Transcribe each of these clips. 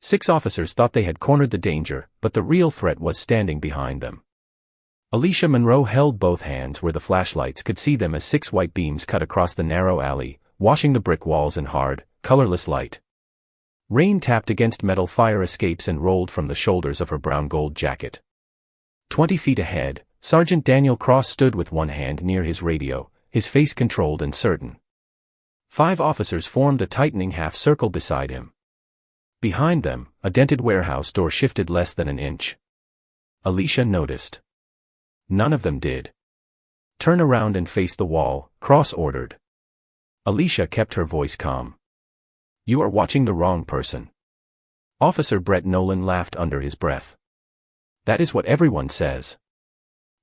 6 officers thought they had cornered the danger, but the real threat was standing behind them. Alicia Monroe held both hands where the flashlights could see them as 6 white beams cut across the narrow alley, washing the brick walls in hard, colorless light. Rain tapped against metal fire escapes and rolled from the shoulders of her brown-gold jacket. 20 feet ahead, Sergeant Daniel Cross stood with one hand near his radio, his face controlled and certain. 5 officers formed a tightening half-circle beside him. Behind them, a dented warehouse door shifted less than an inch. Alicia noticed. None of them did. "Turn around and face the wall," Cross ordered. Alicia kept her voice calm. "You are watching the wrong person." Officer Brett Nolan laughed under his breath. "That is what everyone says."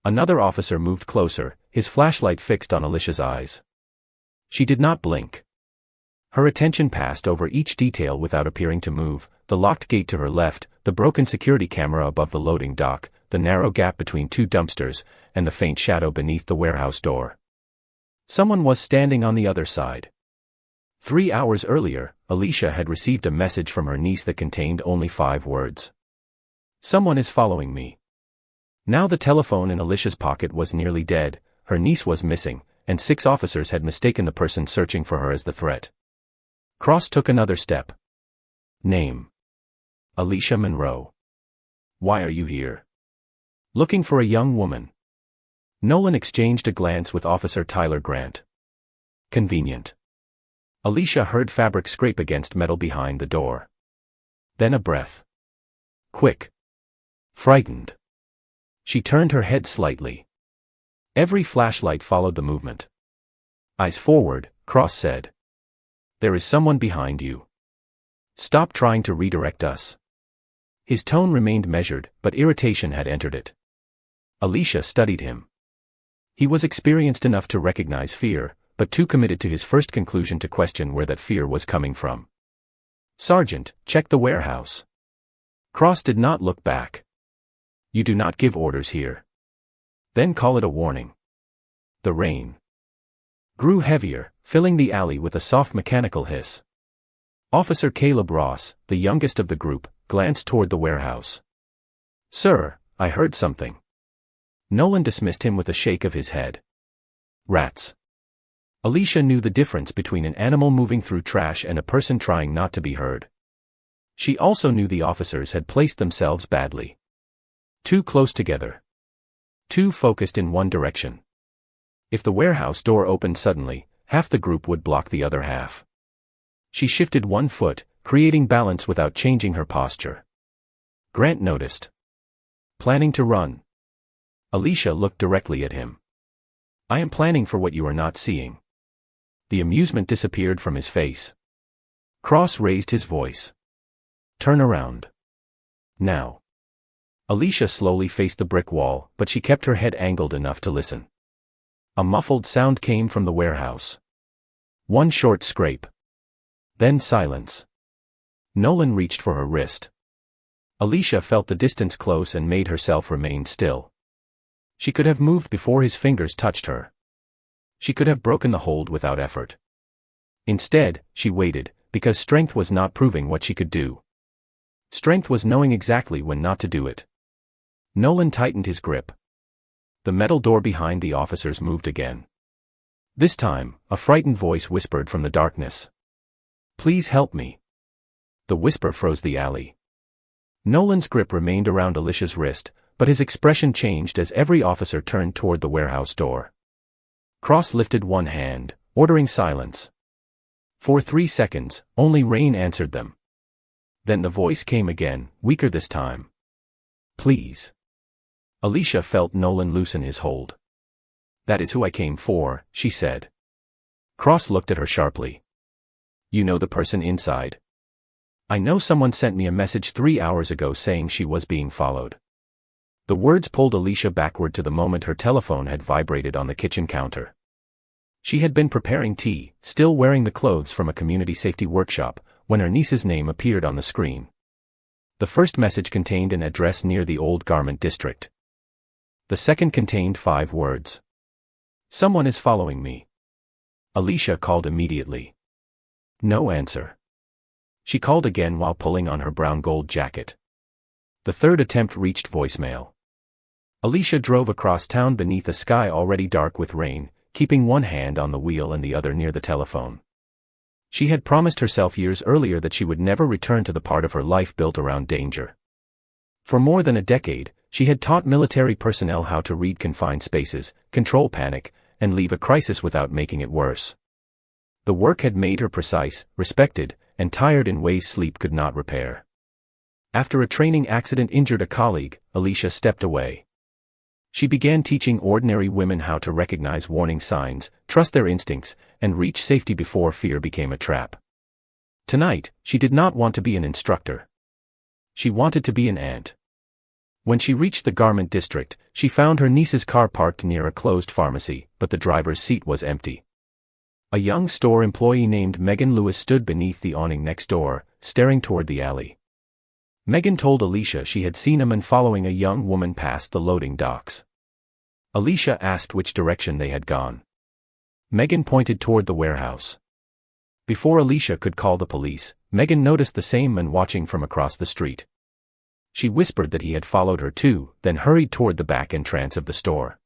Another officer moved closer, his flashlight fixed on Alicia's eyes. She did not blink. Her attention passed over each detail without appearing to move: the locked gate to her left, the broken security camera above the loading dock, the narrow gap between 2 dumpsters, and the faint shadow beneath the warehouse door. Someone was standing on the other side. 3 hours earlier, Alicia had received a message from her niece that contained only 5 words. "Someone is following me." Now the telephone in Alicia's pocket was nearly dead, her niece was missing, and 6 officers had mistaken the person searching for her as the threat. Cross took another step. "Name?" "Alicia Monroe." "Why are you here?" "Looking for a young woman." Nolan exchanged a glance with Officer Tyler Grant. "Convenient." Alicia heard fabric scrape against metal behind the door. Then a breath. Quick. Frightened. She turned her head slightly. Every flashlight followed the movement. "Eyes forward," Cross said. "There is someone behind you. Stop trying to redirect us." His tone remained measured, but irritation had entered it. Alicia studied him. He was experienced enough to recognize fear, but too committed to his first conclusion to question where that fear was coming from. "Sergeant, check the warehouse." Cross did not look back. "You do not give orders here." "Then call it a warning." The rain grew heavier, filling the alley with a soft mechanical hiss. Officer Caleb Ross, the youngest of the group, glanced toward the warehouse. "Sir, I heard something." Nolan dismissed him with a shake of his head. "Rats." Alicia knew the difference between an animal moving through trash and a person trying not to be heard. She also knew the officers had placed themselves badly. Too close together. Too focused in one direction. If the warehouse door opened suddenly, half the group would block the other half. She shifted one foot, creating balance without changing her posture. Grant noticed. "Planning to run?" Alicia looked directly at him. "I am planning for what you are not seeing." The amusement disappeared from his face. Cross raised his voice. "Turn around. Now." Alicia slowly faced the brick wall, but she kept her head angled enough to listen. A muffled sound came from the warehouse. One short scrape. Then silence. Nolan reached for her wrist. Alicia felt the distance close and made herself remain still. She could have moved before his fingers touched her. She could have broken the hold without effort. Instead, she waited, because strength was not proving what she could do. Strength was knowing exactly when not to do it. Nolan tightened his grip. The metal door behind the officers moved again. This time, a frightened voice whispered from the darkness. "Please help me." The whisper froze the alley. Nolan's grip remained around Alicia's wrist, but his expression changed as every officer turned toward the warehouse door. Cross lifted one hand, ordering silence. For 3 seconds, only rain answered them. Then the voice came again, weaker this time. "Please." Alicia felt Nolan loosen his hold. "That is who I came for," she said. Cross looked at her sharply. "You know the person inside?" "I know someone sent me a message 3 hours ago saying she was being followed." The words pulled Alicia backward to the moment her telephone had vibrated on the kitchen counter. She had been preparing tea, still wearing the clothes from a community safety workshop, when her niece's name appeared on the screen. The first message contained an address near the old garment district. The second contained 5 words. "Someone is following me." Alicia called immediately. No answer. She called again while pulling on her brown gold jacket. The third attempt reached voicemail. Alicia drove across town beneath a sky already dark with rain, keeping one hand on the wheel and the other near the telephone. She had promised herself years earlier that she would never return to the part of her life built around danger. For more than a decade, she had taught military personnel how to read confined spaces, control panic, and leave a crisis without making it worse. The work had made her precise, respected, and tired in ways sleep could not repair. After a training accident injured a colleague, Alicia stepped away. She began teaching ordinary women how to recognize warning signs, trust their instincts, and reach safety before fear became a trap. Tonight, she did not want to be an instructor. She wanted to be an aunt. When she reached the garment district, she found her niece's car parked near a closed pharmacy, but the driver's seat was empty. A young store employee named Megan Lewis stood beneath the awning next door, staring toward the alley. Megan told Alicia she had seen a man following a young woman past the loading docks. Alicia asked which direction they had gone. Megan pointed toward the warehouse. Before Alicia could call the police, Megan noticed the same man watching from across the street. She whispered that he had followed her too, then hurried toward the back entrance of the store.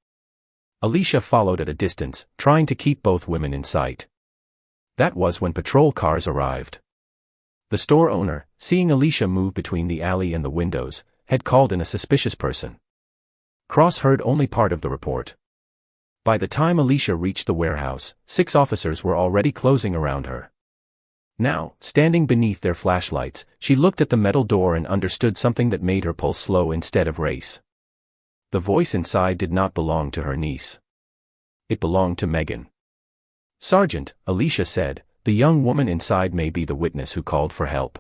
Alicia followed at a distance, trying to keep both women in sight. That was when patrol cars arrived. The store owner, seeing Alicia move between the alley and the windows, had called in a suspicious person. Cross heard only part of the report. By the time Alicia reached the warehouse, 6 officers were already closing around her. Now, standing beneath their flashlights, she looked at the metal door and understood something that made her pulse slow instead of race. The voice inside did not belong to her niece. It belonged to Megan. "Sergeant," Alicia said, "the young woman inside may be the witness who called for help."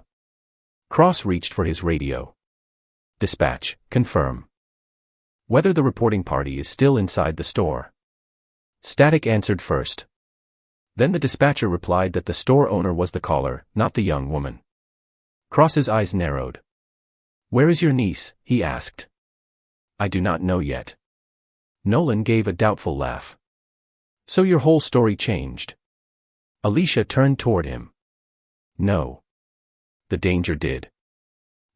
Cross reached for his radio. "Dispatch, confirm. Whether the reporting party is still inside the store." Static answered first. Then the dispatcher replied that the store owner was the caller, not the young woman. Cross's eyes narrowed. "Where is your niece?" he asked. "I do not know yet." Nolan gave a doubtful laugh. "So your whole story changed?" Alicia turned toward him. "No. The danger did."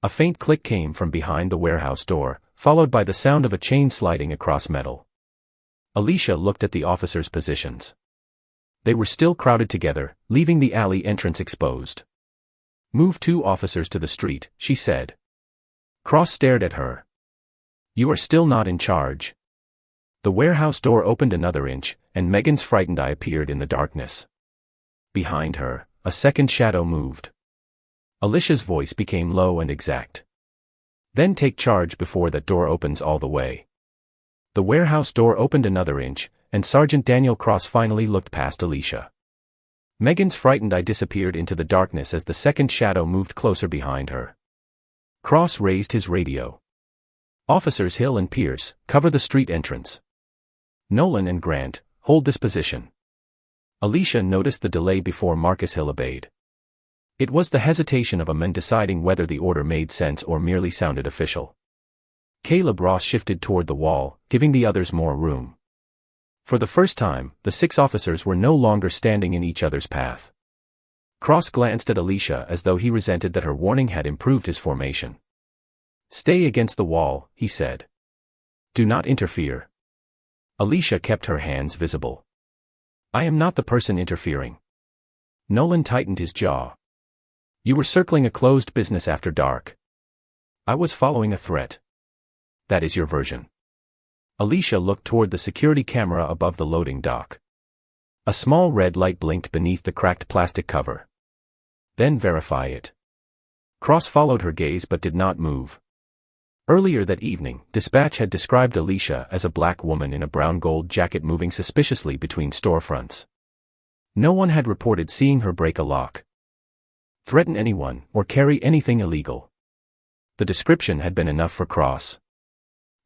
A faint click came from behind the warehouse door, followed by the sound of a chain sliding across metal. Alicia looked at the officers' positions. They were still crowded together, leaving the alley entrance exposed. "Move 2 officers to the street," she said. Cross stared at her. "You are still not in charge." The warehouse door opened another inch, and Megan's frightened eye appeared in the darkness. Behind her, a second shadow moved. Alicia's voice became low and exact. "Then take charge before that door opens all the way." The warehouse door opened another inch, and Sergeant Daniel Cross finally looked past Alicia. Megan's frightened eye disappeared into the darkness as the second shadow moved closer behind her. Cross raised his radio. "Officers Hill and Pierce, cover the street entrance. Nolan and Grant, hold this position." Alicia noticed the delay before Marcus Hill obeyed. It was the hesitation of a man deciding whether the order made sense or merely sounded official. Caleb Ross shifted toward the wall, giving the others more room. For the first time, the 6 officers were no longer standing in each other's path. Cross glanced at Alicia as though he resented that her warning had improved his formation. "Stay against the wall," he said. "Do not interfere." Alicia kept her hands visible. "I am not the person interfering." Nolan tightened his jaw. "You were circling a closed business after dark." "I was following a threat." "That is your version." Alicia looked toward the security camera above the loading dock. A small red light blinked beneath the cracked plastic cover. "Then verify it." Cross followed her gaze but did not move. Earlier that evening, Dispatch had described Alicia as a black woman in a brown gold jacket moving suspiciously between storefronts. No one had reported seeing her break a lock, threaten anyone, or carry anything illegal. The description had been enough for Cross.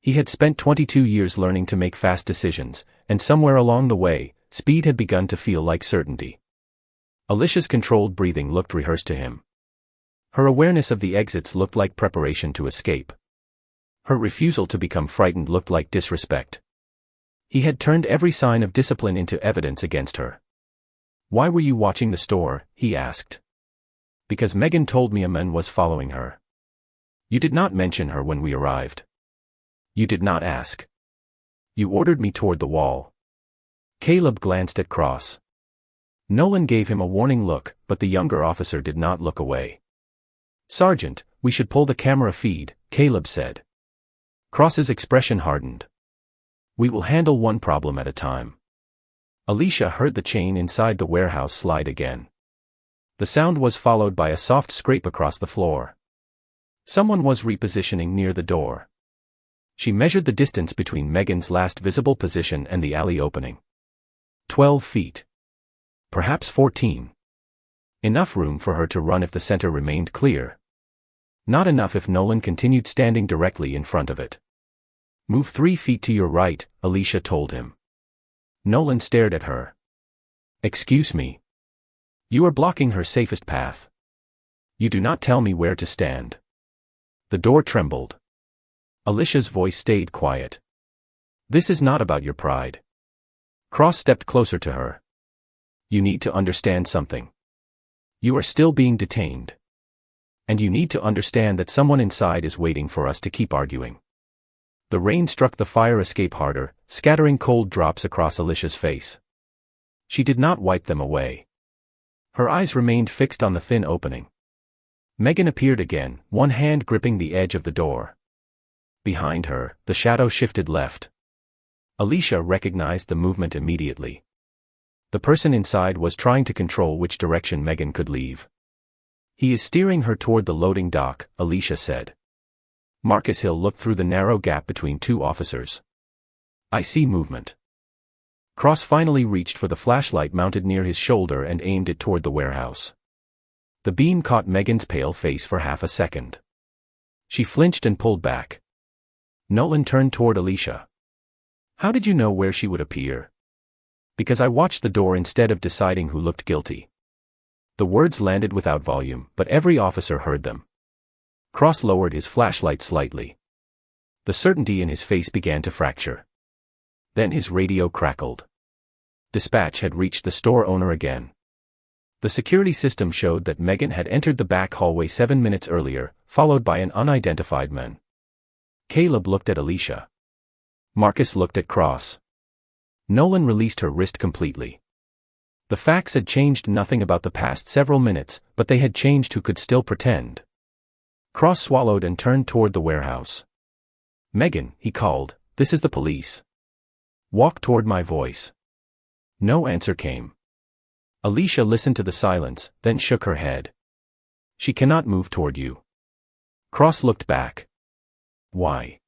He had spent 22 years learning to make fast decisions, and somewhere along the way, speed had begun to feel like certainty. Alicia's controlled breathing looked rehearsed to him. Her awareness of the exits looked like preparation to escape. Her refusal to become frightened looked like disrespect. He had turned every sign of discipline into evidence against her. "Why were you watching the store?" he asked. Because Megan told me a man was following her. You did not mention her when we arrived. You did not ask. You ordered me toward the wall. Caleb glanced at Cross. Nolan gave him a warning look, but the younger officer did not look away. Sergeant, we should pull the camera feed, Caleb said. Cross's expression hardened. We will handle one problem at a time. Alicia heard the chain inside the warehouse slide again. The sound was followed by a soft scrape across the floor. Someone was repositioning near the door. She measured the distance between Megan's last visible position and the alley opening. 12 feet. Perhaps 14. Enough room for her to run if the center remained clear. Not enough if Nolan continued standing directly in front of it. Move 3 feet to your right, Alicia told him. Nolan stared at her. Excuse me. You are blocking her safest path. You do not tell me where to stand. The door trembled. Alicia's voice stayed quiet. This is not about your pride. Cross stepped closer to her. You need to understand something. You are still being detained. And you need to understand that someone inside is waiting for us to keep arguing. The rain struck the fire escape harder, scattering cold drops across Alicia's face. She did not wipe them away. Her eyes remained fixed on the thin opening. Megan appeared again, one hand gripping the edge of the door. Behind her, the shadow shifted left. Alicia recognized the movement immediately. The person inside was trying to control which direction Megan could leave. He is steering her toward the loading dock, Alicia said. Marcus Hill looked through the narrow gap between two officers. I see movement. Cross finally reached for the flashlight mounted near his shoulder and aimed it toward the warehouse. The beam caught Megan's pale face for half a second. She flinched and pulled back. Nolan turned toward Alicia. How did you know where she would appear? Because I watched the door instead of deciding who looked guilty. The words landed without volume, but every officer heard them. Cross lowered his flashlight slightly. The certainty in his face began to fracture. Then his radio crackled. Dispatch had reached the store owner again. The security system showed that Megan had entered the back hallway 7 minutes earlier, followed by an unidentified man. Caleb looked at Alicia. Marcus looked at Cross. Nolan released her wrist completely. The facts had changed nothing about the past several minutes, but they had changed who could still pretend. Cross swallowed and turned toward the warehouse. Megan, he called, this is the police. Walk toward my voice. No answer came. Alicia listened to the silence, then shook her head. She cannot move toward you. Cross looked back. Why?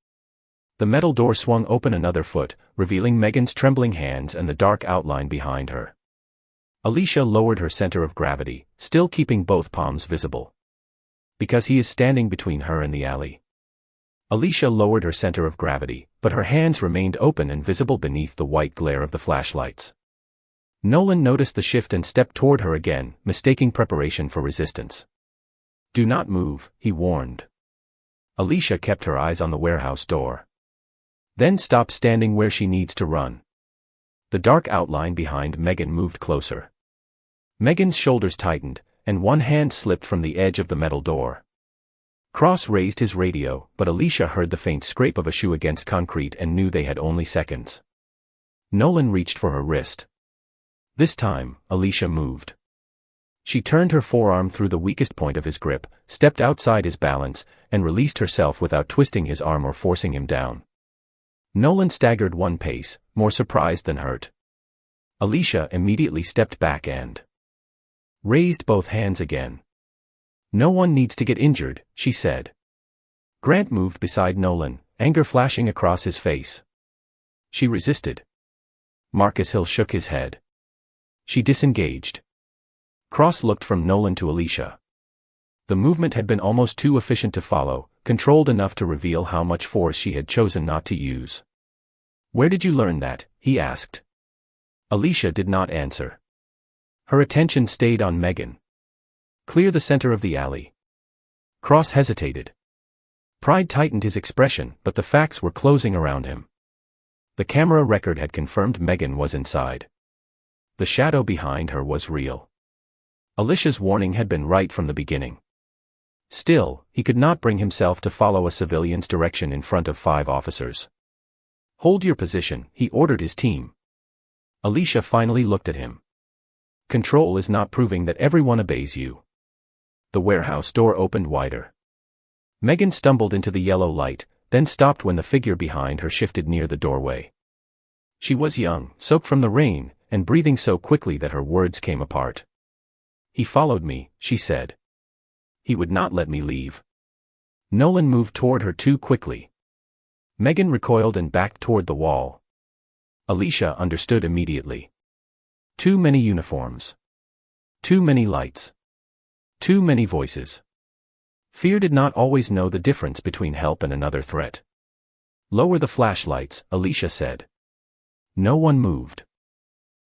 The metal door swung open another foot, revealing Megan's trembling hands and the dark outline behind her. Alicia lowered her center of gravity, still keeping both palms visible. Because he is standing between her and the alley. Alicia lowered her center of gravity, but her hands remained open and visible beneath the white glare of the flashlights. Nolan noticed the shift and stepped toward her again, mistaking preparation for resistance. Do not move, he warned. Alicia kept her eyes on the warehouse door. Then stopped standing where she needs to run. The dark outline behind Megan moved closer. Megan's shoulders tightened, and one hand slipped from the edge of the metal door. Cross raised his radio, but Alicia heard the faint scrape of a shoe against concrete and knew they had only seconds. Nolan reached for her wrist. This time, Alicia moved. She turned her forearm through the weakest point of his grip, stepped outside his balance, and released herself without twisting his arm or forcing him down. Nolan staggered one pace, more surprised than hurt. Alicia immediately stepped back and raised both hands again. No one needs to get injured, she said. Grant moved beside Nolan, anger flashing across his face. She resisted. Marcus Hill shook his head. She disengaged. Cross looked from Nolan to Alicia. The movement had been almost too efficient to follow, controlled enough to reveal how much force she had chosen not to use. Where did you learn that? He asked. Alicia did not answer. Her attention stayed on Megan. Clear the center of the alley. Cross hesitated. Pride tightened his expression, but the facts were closing around him. The camera record had confirmed Megan was inside. The shadow behind her was real. Alicia's warning had been right from the beginning. Still, he could not bring himself to follow a civilian's direction in front of 5 officers. "Hold your position," he ordered his team. Alicia finally looked at him. "Control is not proving that everyone obeys you." The warehouse door opened wider. Megan stumbled into the yellow light, then stopped when the figure behind her shifted near the doorway. She was young, soaked from the rain, and breathing so quickly that her words came apart. "He followed me," she said. "He would not let me leave." Nolan moved toward her too quickly. Megan recoiled and backed toward the wall. Alicia understood immediately. Too many uniforms. Too many lights. Too many voices. Fear did not always know the difference between help and another threat. "Lower the flashlights," Alicia said. No one moved.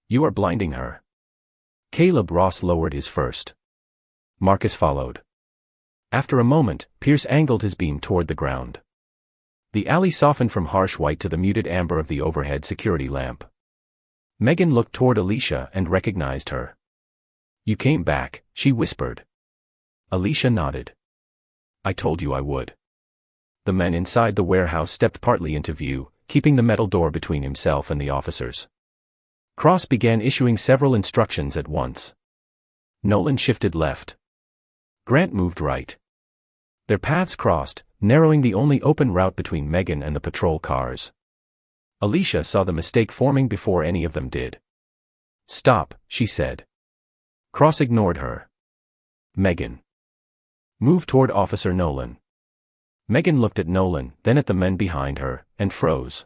"You are blinding her." Caleb Ross lowered his first. Marcus followed. After a moment, Pierce angled his beam toward the ground. The alley softened from harsh white to the muted amber of the overhead security lamp. Megan looked toward Alicia and recognized her. "You came back," she whispered. Alicia nodded. "I told you I would." The men inside the warehouse stepped partly into view, keeping the metal door between himself and the officers. Cross began issuing several instructions at once. Nolan shifted left. Grant moved right. Their paths crossed, narrowing the only open route between Megan and the patrol cars. Alicia saw the mistake forming before any of them did. "Stop," she said. Cross ignored her. "Megan. Move toward Officer Nolan." Megan looked at Nolan, then at the men behind her, and froze.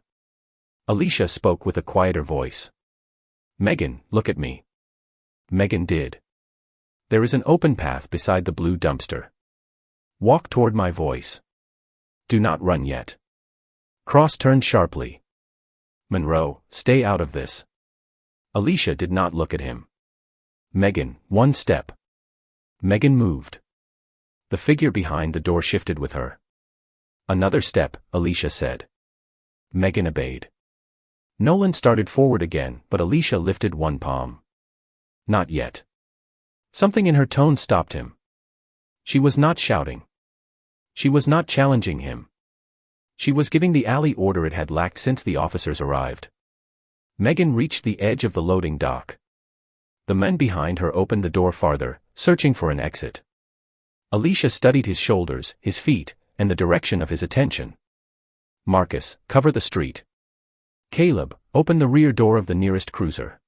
Alicia spoke with a quieter voice. "Megan, look at me." Megan did. "There is an open path beside the blue dumpster. Walk toward my voice. Do not run yet." Cross turned sharply. "Monroe, stay out of this." Alicia did not look at him. "Megan, one step." Megan moved. The figure behind the door shifted with her. "Another step," Alicia said. Megan obeyed. Nolan started forward again, but Alicia lifted one palm. "Not yet." Something in her tone stopped him. She was not shouting. She was not challenging him. She was giving the alley order it had lacked since the officers arrived. Megan reached the edge of the loading dock. The men behind her opened the door farther, searching for an exit. Alicia studied his shoulders, his feet, and the direction of his attention. "Marcus, cover the street." "Caleb, open the rear door of the nearest cruiser."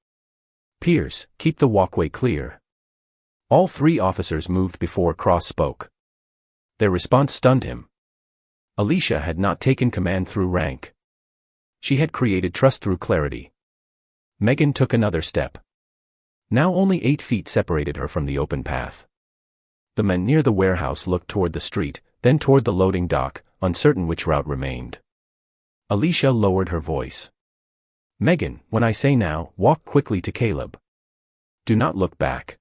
"Pierce, keep the walkway clear." All 3 officers moved before Cross spoke. Their response stunned him. Alicia had not taken command through rank. She had created trust through clarity. Megan took another step. Now only 8 feet separated her from the open path. The men near the warehouse looked toward the street, then toward the loading dock, uncertain which route remained. Alicia lowered her voice. "Megan, when I say now, walk quickly to Caleb. Do not look back."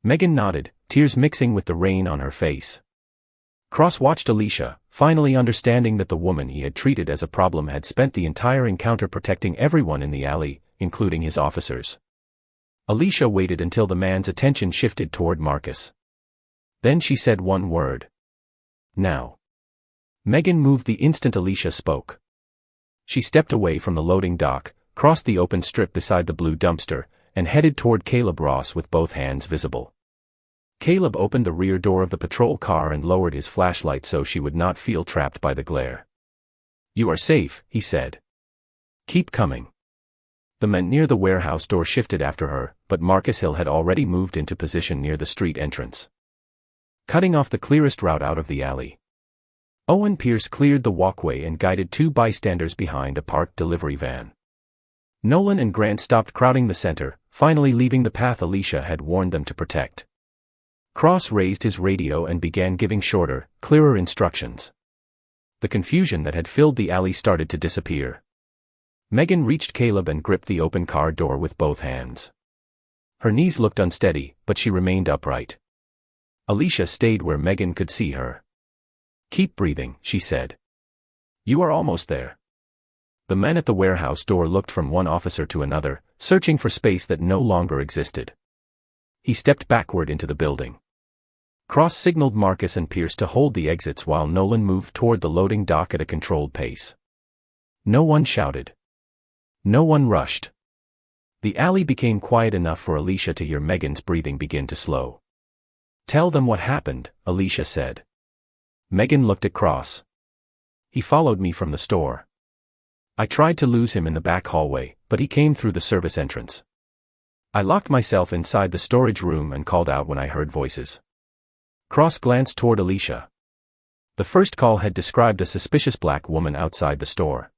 Megan nodded, tears mixing with the rain on her face. Cross watched Alicia, finally understanding that the woman he had treated as a problem had spent the entire encounter protecting everyone in the alley, including his officers. Alicia waited until the man's attention shifted toward Marcus. Then she said one word. "Now." Megan moved the instant Alicia spoke. She stepped away from the loading dock, crossed the open strip beside the blue dumpster, and headed toward Caleb Ross with both hands visible. Caleb opened the rear door of the patrol car and lowered his flashlight so she would not feel trapped by the glare. "You are safe," he said. "Keep coming." The men near the warehouse door shifted after her, but Marcus Hill had already moved into position near the street entrance, cutting off the clearest route out of the alley. Owen Pierce cleared the walkway and guided 2 bystanders behind a parked delivery van. Nolan and Grant stopped crowding the center, finally leaving the path Alicia had warned them to protect. Cross raised his radio and began giving shorter, clearer instructions. The confusion that had filled the alley started to disappear. Megan reached Caleb and gripped the open car door with both hands. Her knees looked unsteady, but she remained upright. Alicia stayed where Megan could see her. "Keep breathing," she said. "You are almost there." The men at the warehouse door looked from one officer to another, searching for space that no longer existed. He stepped backward into the building. Cross signaled Marcus and Pierce to hold the exits while Nolan moved toward the loading dock at a controlled pace. No one shouted. No one rushed. The alley became quiet enough for Alicia to hear Megan's breathing begin to slow. "Tell them what happened," Alicia said. Megan looked at Cross. "He followed me from the store. I tried to lose him in the back hallway, but he came through the service entrance. I locked myself inside the storage room and called out when I heard voices." Cross glanced toward Alicia. The first call had described a suspicious black woman outside the store.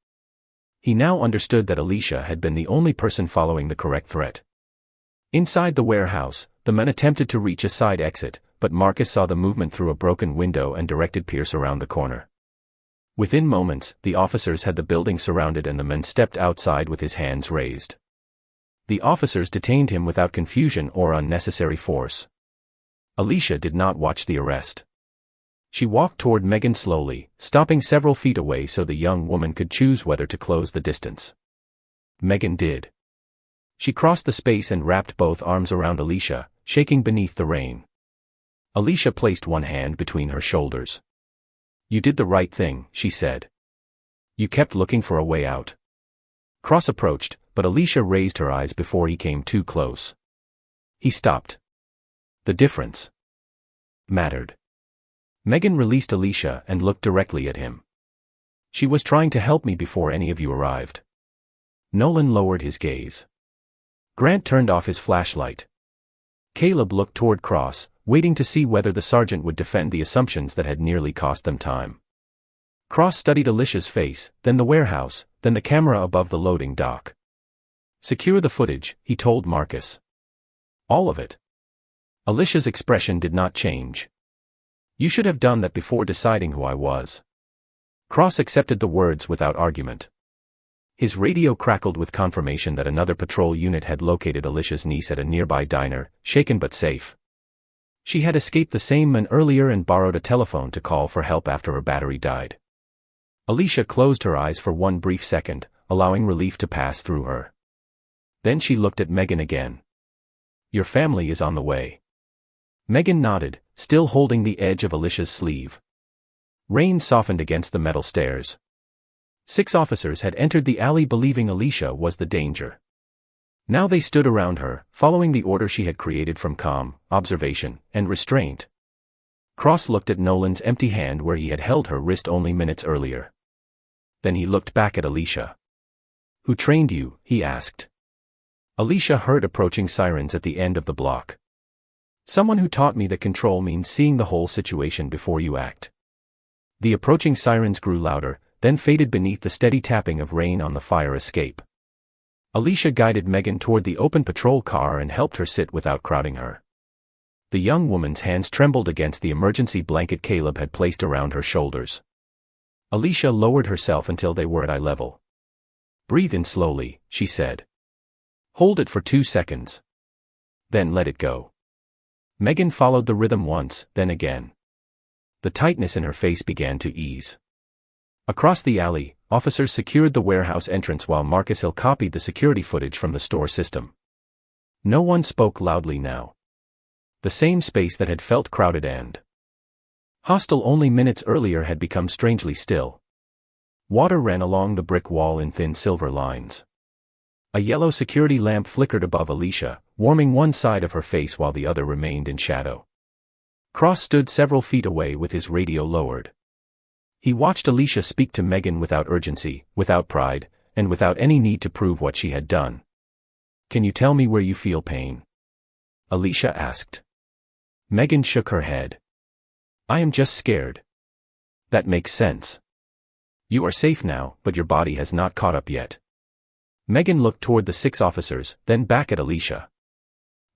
He now understood that Alicia had been the only person following the correct threat. Inside the warehouse, the men attempted to reach a side exit, but Marcus saw the movement through a broken window and directed Pierce around the corner. Within moments, the officers had the building surrounded and the man stepped outside with his hands raised. The officers detained him without confusion or unnecessary force. Alicia did not watch the arrest. She walked toward Megan slowly, stopping several feet away so the young woman could choose whether to close the distance. Megan did. She crossed the space and wrapped both arms around Alicia, shaking beneath the rain. Alicia placed one hand between her shoulders. "You did the right thing," she said. "You kept looking for a way out." Cross approached, but Alicia raised her eyes before he came too close. He stopped. The difference mattered. Megan released Alicia and looked directly at him. "She was trying to help me before any of you arrived." Nolan lowered his gaze. Grant turned off his flashlight. Caleb looked toward Cross, waiting to see whether the sergeant would defend the assumptions that had nearly cost them time. Cross studied Alicia's face, then the warehouse, then the camera above the loading dock. "Secure the footage," he told Marcus. "All of it." Alicia's expression did not change. "You should have done that before deciding who I was." Cross accepted the words without argument. His radio crackled with confirmation that another patrol unit had located Alicia's niece at a nearby diner, shaken but safe. She had escaped the same man earlier and borrowed a telephone to call for help after her battery died. Alicia closed her eyes for one brief second, allowing relief to pass through her. Then she looked at Megan again. "Your family is on the way." Megan nodded, still holding the edge of Alicia's sleeve. Rain softened against the metal stairs. 6 officers had entered the alley believing Alicia was the danger. Now they stood around her, following the order she had created from calm, observation, and restraint. Cross looked at Nolan's empty hand where he had held her wrist only minutes earlier. Then he looked back at Alicia. "Who trained you?" he asked. Alicia heard approaching sirens at the end of the block. "Someone who taught me that control means seeing the whole situation before you act." The approaching sirens grew louder, then faded beneath the steady tapping of rain on the fire escape. Alicia guided Megan toward the open patrol car and helped her sit without crowding her. The young woman's hands trembled against the emergency blanket Caleb had placed around her shoulders. Alicia lowered herself until they were at eye level. "Breathe in slowly," she said. "Hold it for 2 seconds. Then let it go." Megan followed the rhythm once, then again. The tightness in her face began to ease. Across the alley, officers secured the warehouse entrance while Marcus Hill copied the security footage from the store system. No one spoke loudly now. The same space that had felt crowded and hostile only minutes earlier had become strangely still. Water ran along the brick wall in thin silver lines. A yellow security lamp flickered above Alicia, warming one side of her face while the other remained in shadow. Cross stood several feet away with his radio lowered. He watched Alicia speak to Megan without urgency, without pride, and without any need to prove what she had done. "Can you tell me where you feel pain?" Alicia asked. Megan shook her head. "I am just scared." "That makes sense. You are safe now, but your body has not caught up yet." Megan looked toward the 6 officers, then back at Alicia.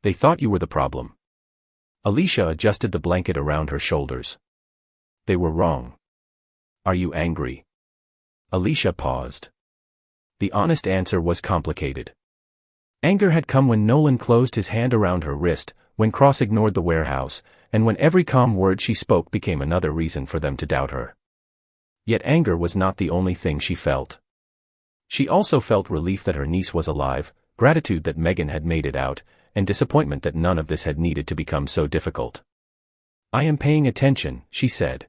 "They thought you were the problem." Alicia adjusted the blanket around her shoulders. "They were wrong." "Are you angry?" Alicia paused. The honest answer was complicated. Anger had come when Nolan closed his hand around her wrist, when Cross ignored the warehouse, and when every calm word she spoke became another reason for them to doubt her. Yet anger was not the only thing she felt. She also felt relief that her niece was alive, gratitude that Megan had made it out, and disappointment that none of this had needed to become so difficult. "I am paying attention," she said.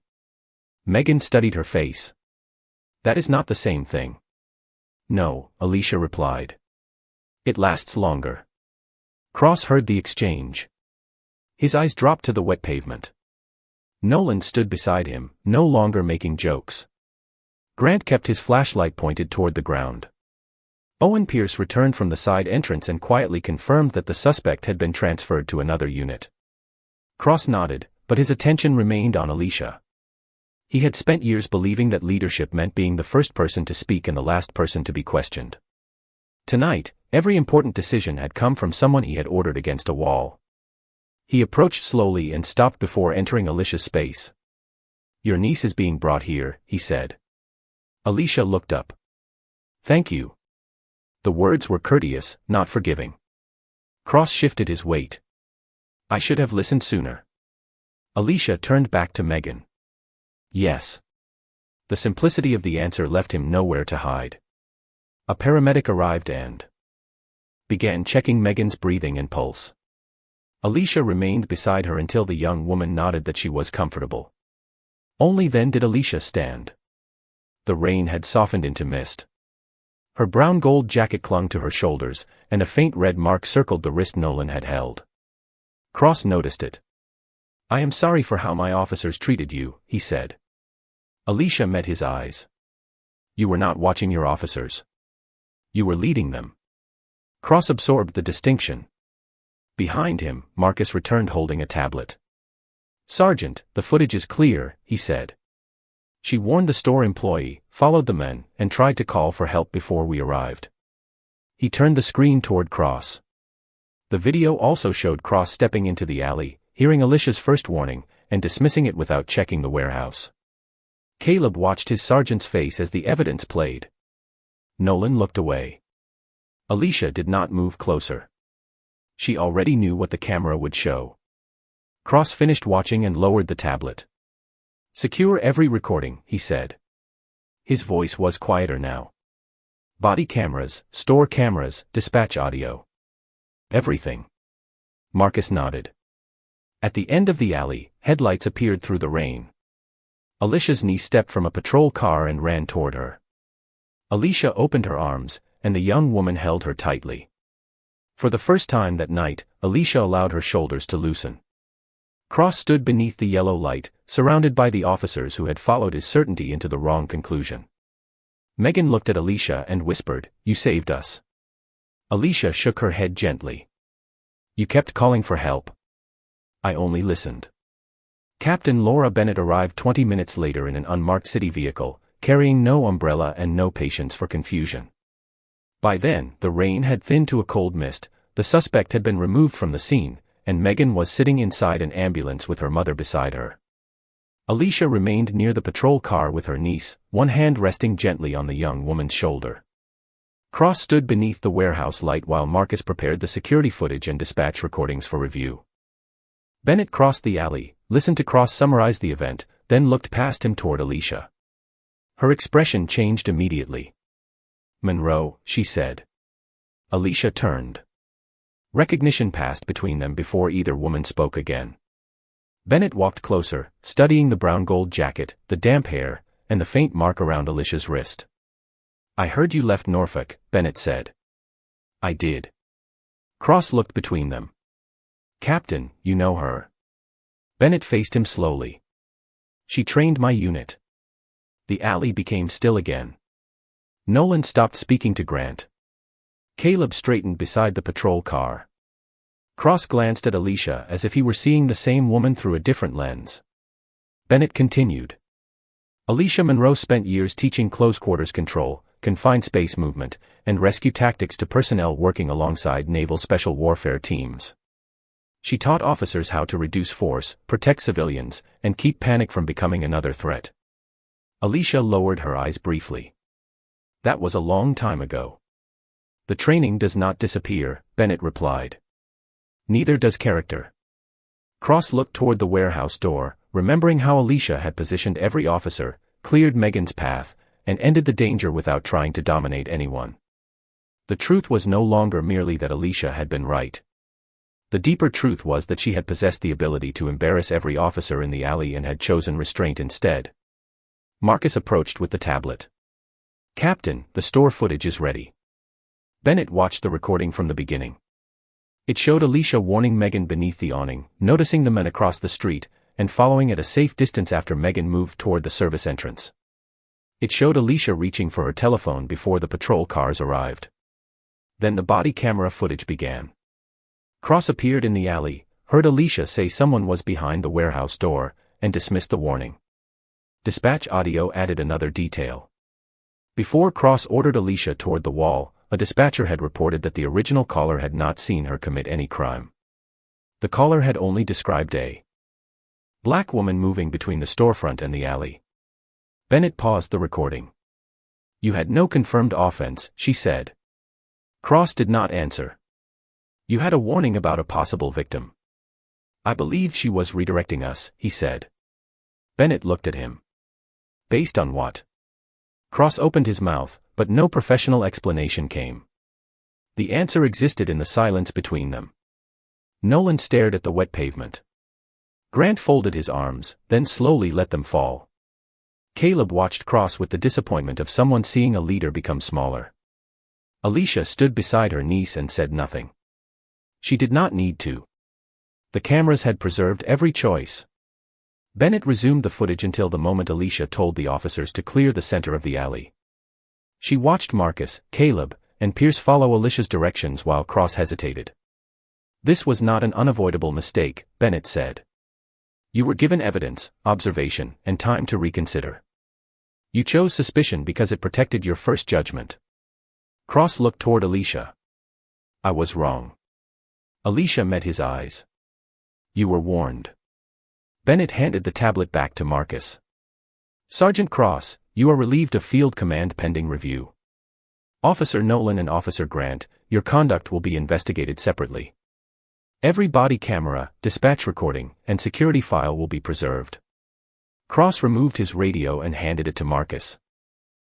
Megan studied her face. "That is not the same thing." "No," Alicia replied. "It lasts longer." Cross heard the exchange. His eyes dropped to the wet pavement. Nolan stood beside him, no longer making jokes. Grant kept his flashlight pointed toward the ground. Owen Pierce returned from the side entrance and quietly confirmed that the suspect had been transferred to another unit. Cross nodded, but his attention remained on Alicia. He had spent years believing that leadership meant being the first person to speak and the last person to be questioned. Tonight, every important decision had come from someone he had ordered against a wall. He approached slowly and stopped before entering Alicia's space. "Your niece is being brought here," he said. Alicia looked up. "Thank you." The words were courteous, not forgiving. Cross shifted his weight. "I should have listened sooner." Alicia turned back to Megan. "Yes." The simplicity of the answer left him nowhere to hide. A paramedic arrived and began checking Megan's breathing and pulse. Alicia remained beside her until the young woman nodded that she was comfortable. Only then did Alicia stand. The rain had softened into mist. Her brown gold jacket clung to her shoulders, and a faint red mark circled the wrist Nolan had held. Cross noticed it. "I am sorry for how my officers treated you," he said. Alicia met his eyes. "You were not watching your officers. You were leading them." Cross absorbed the distinction. Behind him, Marcus returned holding a tablet. "Sergeant, the footage is clear," he said. "She warned the store employee, followed the men, and tried to call for help before we arrived." He turned the screen toward Cross. The video also showed Cross stepping into the alley, hearing Alicia's first warning, and dismissing it without checking the warehouse. Caleb watched his sergeant's face as the evidence played. Nolan looked away. Alicia did not move closer. She already knew what the camera would show. Cross finished watching and lowered the tablet. "Secure every recording," he said. His voice was quieter now. "Body cameras, store cameras, dispatch audio. Everything." Marcus nodded. At the end of the alley, headlights appeared through the rain. Alicia's niece stepped from a patrol car and ran toward her. Alicia opened her arms, and the young woman held her tightly. For the first time that night, Alicia allowed her shoulders to loosen. Cross stood beneath the yellow light, surrounded by the officers who had followed his certainty into the wrong conclusion. Megan looked at Alicia and whispered, "You saved us." Alicia shook her head gently. "You kept calling for help." "I only listened." Captain Laura Bennett arrived 20 minutes later in an unmarked city vehicle, carrying no umbrella and no patience for confusion. By then, the rain had thinned to a cold mist, the suspect had been removed from the scene, and Megan was sitting inside an ambulance with her mother beside her. Alicia remained near the patrol car with her niece, one hand resting gently on the young woman's shoulder. Cross stood beneath the warehouse light while Marcus prepared the security footage and dispatch recordings for review. Bennett crossed the alley, listened to Cross summarize the event, then looked past him toward Alicia. Her expression changed immediately. "Monroe," she said. Alicia turned. Recognition passed between them before either woman spoke again. Bennett walked closer, studying the brown gold jacket, the damp hair, and the faint mark around Alicia's wrist. "I heard you left Norfolk," Bennett said. "I did." Cross looked between them. "Captain, you know her." Bennett faced him slowly. "She trained my unit." The alley became still again. Nolan stopped speaking to Grant. Caleb straightened beside the patrol car. Cross glanced at Alicia as if he were seeing the same woman through a different lens. Bennett continued. "Alicia Monroe spent years teaching close-quarters control, confined space movement, and rescue tactics to personnel working alongside Naval Special Warfare teams. She taught officers how to reduce force, protect civilians, and keep panic from becoming another threat." Alicia lowered her eyes briefly. "That was a long time ago." "The training does not disappear," Bennett replied. "Neither does character." Cross looked toward the warehouse door, remembering how Alicia had positioned every officer, cleared Megan's path, and ended the danger without trying to dominate anyone. The truth was no longer merely that Alicia had been right. The deeper truth was that she had possessed the ability to embarrass every officer in the alley and had chosen restraint instead. Marcus approached with the tablet. "Captain, the store footage is ready." Bennett watched the recording from the beginning. It showed Alicia warning Megan beneath the awning, noticing the men across the street, and following at a safe distance after Megan moved toward the service entrance. It showed Alicia reaching for her telephone before the patrol cars arrived. Then the body camera footage began. Cross appeared in the alley, heard Alicia say someone was behind the warehouse door, and dismissed the warning. Dispatch audio added another detail. Before Cross ordered Alicia toward the wall, a dispatcher had reported that the original caller had not seen her commit any crime. The caller had only described a black woman moving between the storefront and the alley. Bennett paused the recording. "You had no confirmed offense," she said. Cross did not answer. "You had a warning about a possible victim." "I believe she was redirecting us," he said. Bennett looked at him. "Based on what?" Cross opened his mouth, but no professional explanation came. The answer existed in the silence between them. Nolan stared at the wet pavement. Grant folded his arms, then slowly let them fall. Caleb watched Cross with the disappointment of someone seeing a leader become smaller. Alicia stood beside her niece and said nothing. She did not need to. The cameras had preserved every choice. Bennett resumed the footage until the moment Alicia told the officers to clear the center of the alley. She watched Marcus, Caleb, and Pierce follow Alicia's directions while Cross hesitated. "This was not an unavoidable mistake," Bennett said. "You were given evidence, observation, and time to reconsider. You chose suspicion because it protected your first judgment." Cross looked toward Alicia. "I was wrong." Alicia met his eyes. "You were warned." Bennett handed the tablet back to Marcus. "Sergeant Cross, you are relieved of field command pending review. Officer Nolan and Officer Grant, your conduct will be investigated separately. Every body camera, dispatch recording, and security file will be preserved." Cross removed his radio and handed it to Marcus.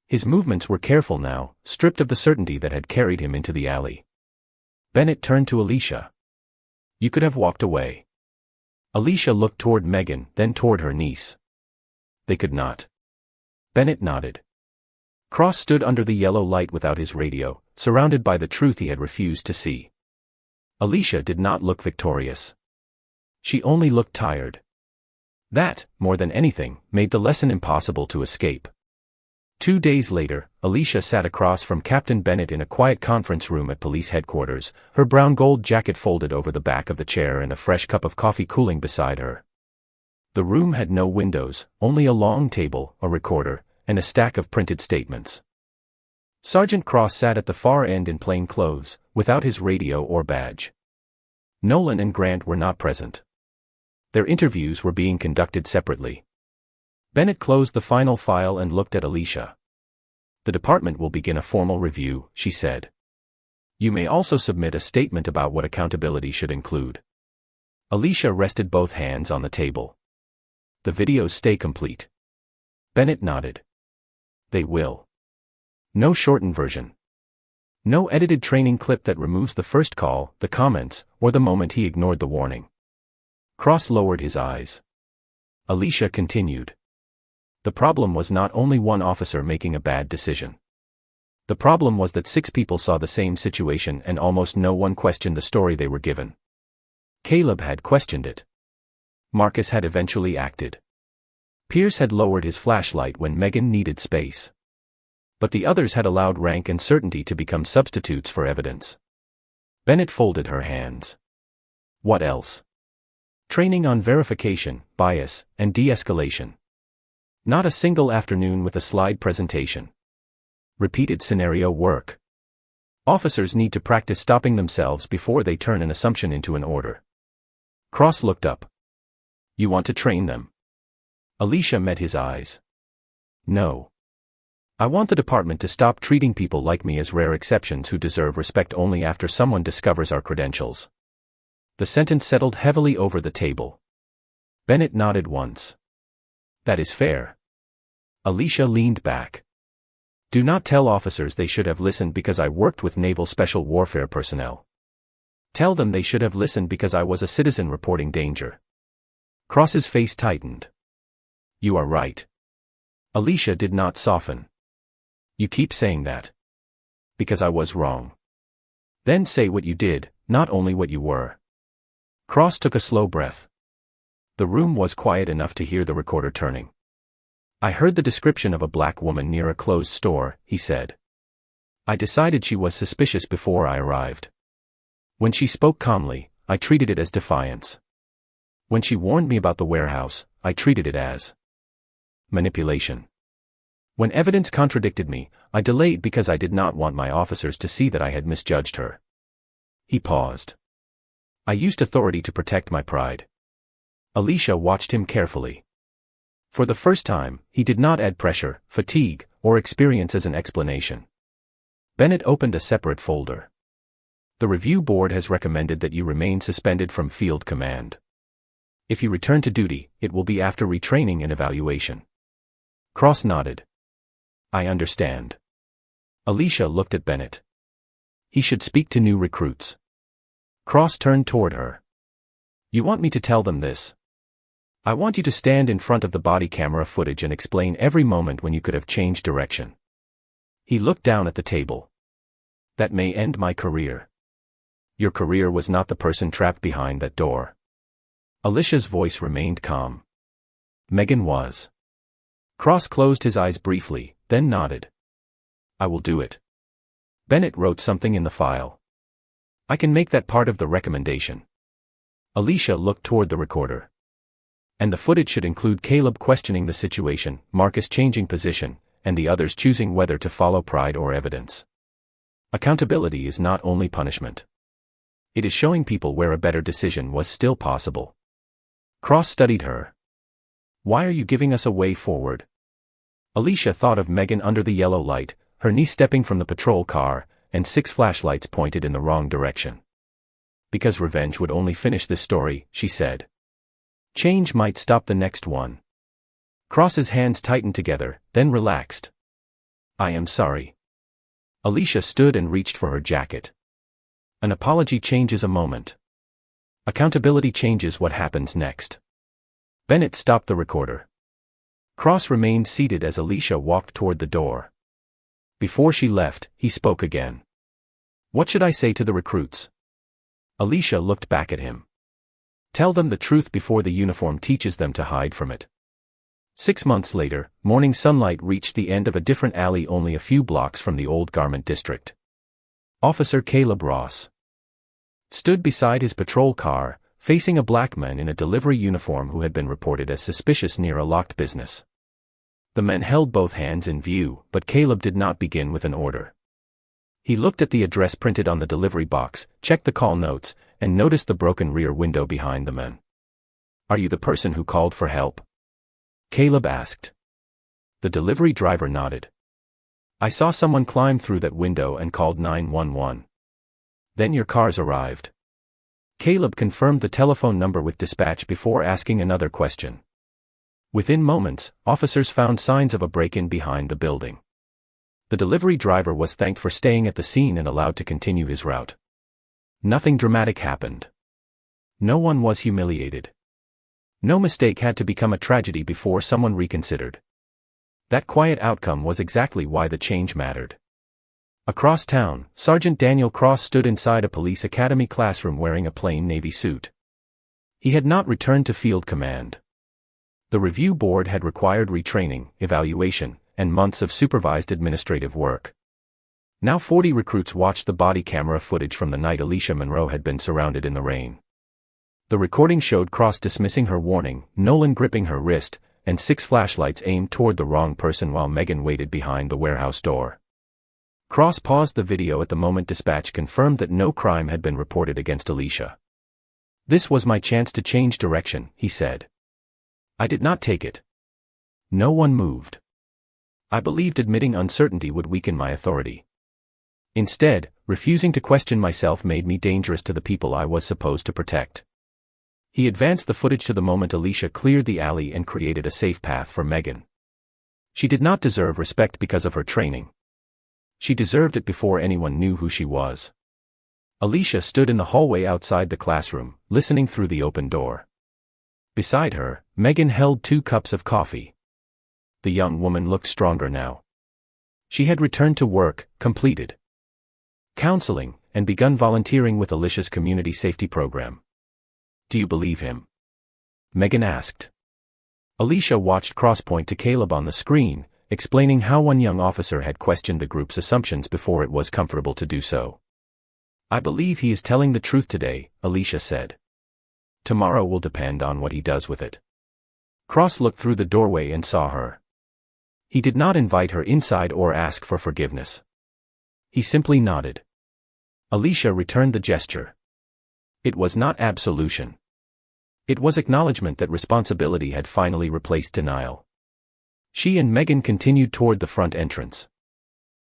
His movements were careful now, stripped of the certainty that had carried him into the alley. Bennett turned to Alicia. "You could have walked away." Alicia looked toward Megan, then toward her niece. "They could not." Bennett nodded. Cross stood under the yellow light without his radio, surrounded by the truth he had refused to see. Alicia did not look victorious. She only looked tired. That, more than anything, made the lesson impossible to escape. 2 days later, Alicia sat across from Captain Bennett in a quiet conference room at police headquarters, her brown gold jacket folded over the back of the chair and a fresh cup of coffee cooling beside her. The room had no windows, only a long table, a recorder, and a stack of printed statements. Sergeant Cross sat at the far end in plain clothes, without his radio or badge. Nolan and Grant were not present. Their interviews were being conducted separately. Bennett closed the final file and looked at Alicia. "The department will begin a formal review," she said. "You may also submit a statement about what accountability should include." Alicia rested both hands on the table. "The videos stay complete." Bennett nodded. "They will. No shortened version. No edited training clip that removes the first call, the comments, or the moment he ignored the warning." Cross lowered his eyes. Alicia continued. "The problem was not only one officer making a bad decision. The problem was that 6 people saw the same situation and almost no one questioned the story they were given. Caleb had questioned it. Marcus had eventually acted. Pierce had lowered his flashlight when Megan needed space. But the others had allowed rank and certainty to become substitutes for evidence." Bennett folded her hands. "What else?" "Training on verification, bias, and de-escalation. Not a single afternoon with a slide presentation. Repeated scenario work. Officers need to practice stopping themselves before they turn an assumption into an order." Cross looked up. "You want to train them?" Alicia met his eyes. "No. I want the department to stop treating people like me as rare exceptions who deserve respect only after someone discovers our credentials." The sentence settled heavily over the table. Bennett nodded once. "That is fair." Alicia leaned back. "Do not tell officers they should have listened because I worked with Naval Special Warfare personnel. Tell them they should have listened because I was a citizen reporting danger. Cross's face tightened. You are right. Alicia did not soften. You keep saying that. Because I was wrong. Then say what you did, not only what you were. Cross took a slow breath. The room was quiet enough to hear the recorder turning. I heard the description of a black woman near a closed store, he said. I decided she was suspicious before I arrived. When she spoke calmly, I treated it as defiance. When she warned me about the warehouse, I treated it as manipulation. When evidence contradicted me, I delayed because I did not want my officers to see that I had misjudged her. He paused. I used authority to protect my pride. Alicia watched him carefully. For the first time, he did not add pressure, fatigue, or experience as an explanation. Bennett opened a separate folder. The review board has recommended that you remain suspended from field command. If you return to duty, it will be after retraining and evaluation. Cross nodded. I understand. Alicia looked at Bennett. He should speak to new recruits. Cross turned toward her. You want me to tell them this? I want you to stand in front of the body camera footage and explain every moment when you could have changed direction. He looked down at the table. That may end my career. Your career was not the person trapped behind that door. Alicia's voice remained calm. Megan was. Cross closed his eyes briefly, then nodded. I will do it. Bennett wrote something in the file. I can make that part of the recommendation. Alicia looked toward the recorder. And the footage should include Caleb questioning the situation, Marcus changing position, and the others choosing whether to follow pride or evidence. Accountability is not only punishment. It is showing people where a better decision was still possible. Cross studied her. Why are you giving us a way forward? Alicia thought of Megan under the yellow light, her niece stepping from the patrol car, and 6 flashlights pointed in the wrong direction. Because revenge would only finish this story, she said. Change might stop the next one. Cross's hands tightened together, then relaxed. I am sorry. Alicia stood and reached for her jacket. An apology changes a moment. Accountability changes what happens next. Bennett stopped the recorder. Cross remained seated as Alicia walked toward the door. Before she left, he spoke again. What should I say to the recruits? Alicia looked back at him. Tell them the truth before the uniform teaches them to hide from it. 6 months later, morning sunlight reached the end of a different alley only a few blocks from the old garment district. Officer Caleb Ross stood beside his patrol car, facing a black man in a delivery uniform who had been reported as suspicious near a locked business. The men held both hands in view, but Caleb did not begin with an order. He looked at the address printed on the delivery box, checked the call notes, and noticed the broken rear window behind the men. Are you the person who called for help? Caleb asked. The delivery driver nodded. I saw someone climb through that window and called 911. Then your cars arrived. Caleb confirmed the telephone number with dispatch before asking another question. Within moments, officers found signs of a break-in behind the building. The delivery driver was thanked for staying at the scene and allowed to continue his route. Nothing dramatic happened. No one was humiliated. No mistake had to become a tragedy before someone reconsidered. That quiet outcome was exactly why the change mattered. Across town, Sergeant Daniel Cross stood inside a police academy classroom wearing a plain navy suit. He had not returned to field command. The review board had required retraining, evaluation, and months of supervised administrative work. Now 40 recruits watched the body camera footage from the night Alicia Monroe had been surrounded in the rain. The recording showed Cross dismissing her warning, Nolan gripping her wrist, and 6 flashlights aimed toward the wrong person while Megan waited behind the warehouse door. Cross paused the video at the moment dispatch confirmed that no crime had been reported against Alicia. This was my chance to change direction, he said. I did not take it. No one moved. I believed admitting uncertainty would weaken my authority. Instead, refusing to question myself made me dangerous to the people I was supposed to protect. He advanced the footage to the moment Alicia cleared the alley and created a safe path for Megan. She did not deserve respect because of her training. She deserved it before anyone knew who she was. Alicia stood in the hallway outside the classroom, listening through the open door. Beside her, Megan held 2 cups of coffee. The young woman looked stronger now. She had returned to work, completed counseling, and begun volunteering with Alicia's community safety program. "Do you believe him?" Megan asked. Alicia watched cross-point to Caleb on the screen, explaining how one young officer had questioned the group's assumptions before it was comfortable to do so. "I believe he is telling the truth today," Alicia said. "Tomorrow will depend on what he does with it." Cross looked through the doorway and saw her. He did not invite her inside or ask for forgiveness. He simply nodded. Alicia returned the gesture. It was not absolution. It was acknowledgement that responsibility had finally replaced denial. She and Megan continued toward the front entrance.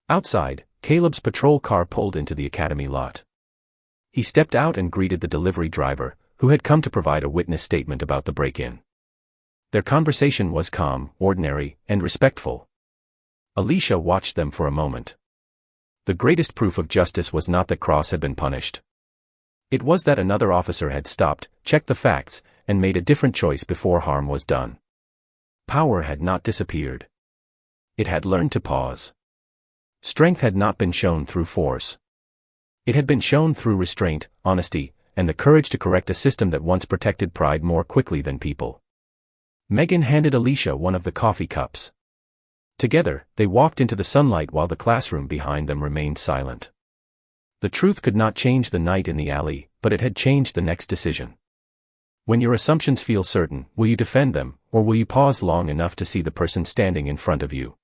Outside, Caleb's patrol car pulled into the academy lot. He stepped out and greeted the delivery driver, who had come to provide a witness statement about the break-in. Their conversation was calm, ordinary, and respectful. Alicia watched them for a moment. The greatest proof of justice was not that Cross had been punished. It was that another officer had stopped, checked the facts, and made a different choice before harm was done. Power had not disappeared. It had learned to pause. Strength had not been shown through force. It had been shown through restraint, honesty, and the courage to correct a system that once protected pride more quickly than people. Megan handed Alicia one of the coffee cups. Together, they walked into the sunlight while the classroom behind them remained silent. The truth could not change the night in the alley, but it had changed the next decision. When your assumptions feel certain, will you defend them, or will you pause long enough to see the person standing in front of you?